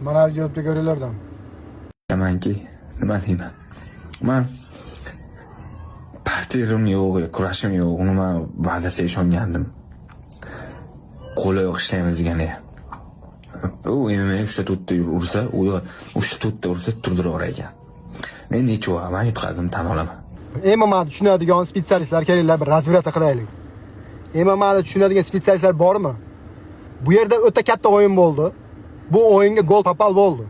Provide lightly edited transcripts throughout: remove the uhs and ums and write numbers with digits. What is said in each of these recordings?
Mana bu yerda ko'ringlardan. Yamanki, nima deyman? Men partiyarim yo'q, kurashim yo'q. Uni men va'dasiga ishongandim. Qo'li yo'q ishlaymiz degani. U MMA 3-4 ursa, u 3-4 ursa turdirar ekan. Men necha va men yutqazdim tan olaman. MMA'ni tushunadigan specialistlar kelinglar, bir razvrata qilaylik. MMA'ni tushunadigan specialistlar bormi? Bu yerda o'ta katta o'yin bo'ldi. Bu o'yinga gol topal bo'ldi.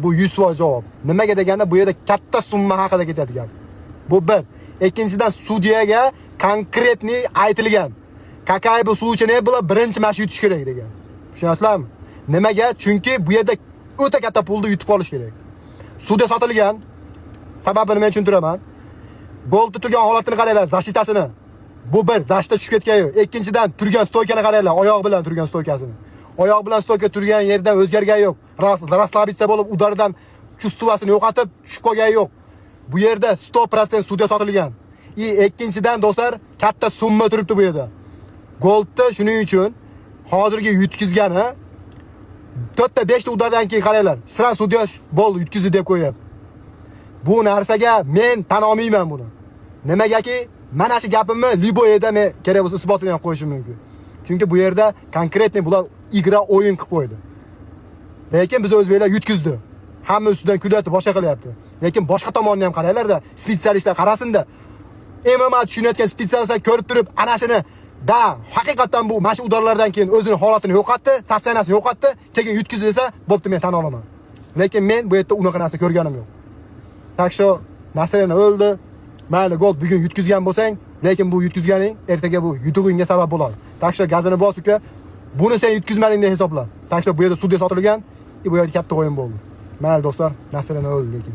Bu 100% javob. Nimaga deganda bu yerda katta summa haqida ketadigan. Bu bir. Ikkinchidan sudyaga konkretni aytilgan. Kakay bu suv ichini bular birinchi mash yutish kerak degan. Tushunasizlarmi? Nimaga? Chunki bu yerda o'ta katta pulni yutib qolish kerak. Sudya sotilgan. Sababini men tushuntiraman. Golda turgan holatini qaranglar, zashitasini. Bu bir, zashita tushib ketgan yo'q. Ikkinchidan turgan stoykani qaranglar, oyoq bilan turgan stoykasini. Oyoq bilan stoyka turgan yerdan o'zgargan yo'q. Raslabitsa bo'lib, udaridan chustuvasini yo'qotib tushib qolgan yo'q. Bu yerda 100% sudya sotilgan. Ikkinchidan do'stlar, katta summa turibdi bu yerda. Goldni shuning uchun hozirgi yutkizgani 4 ta 5 ta udardan keyin qaranglar. Sira sudya bo'ldi, yutkizdi deb qo'yapti. Bu narsaga men tan olmayman buni. Nimagaki, mana shu gapimni Liboyeda men kerak bo'lsa isbotini ham qo'yishim mumkin. Chunki bu yerda konkretni bular igra o'yin qilib qo'ydi. Lekin biz o'zbeklar yutkizdi. Hamma ustidan kulyapti, boshqa qilyapti. Lekin boshqa tomonni ham qaranglar-da, specialistlar qarasin-da. MMA tushunayotgan specialistlar ko'rib turib, ana shuni da haqiqatan bu mana shu udarlardan keyin o'zini holatini yo'qotdi, sastanasini yo'qotdi, keyin yutkizilsa, bo'pti, men tan olaman. Lekin men bu yerda unaqa narsa ko'rganim yo'q. Taksho Nasrani o'ldi. Mayli gol bugun yutkizgan bo'lsang, lekin bu yutkizganing ertaga bu yutug'ingga sabab bo'ladi. Taksho gazini bos uka. Buni sen yutkizmading deb hisobla. Taksho bu yerda sudya sotilgan, bu yerda katta o'yin bo'ldi. Mayli do'stlar, Nasrani o'ldi lekin.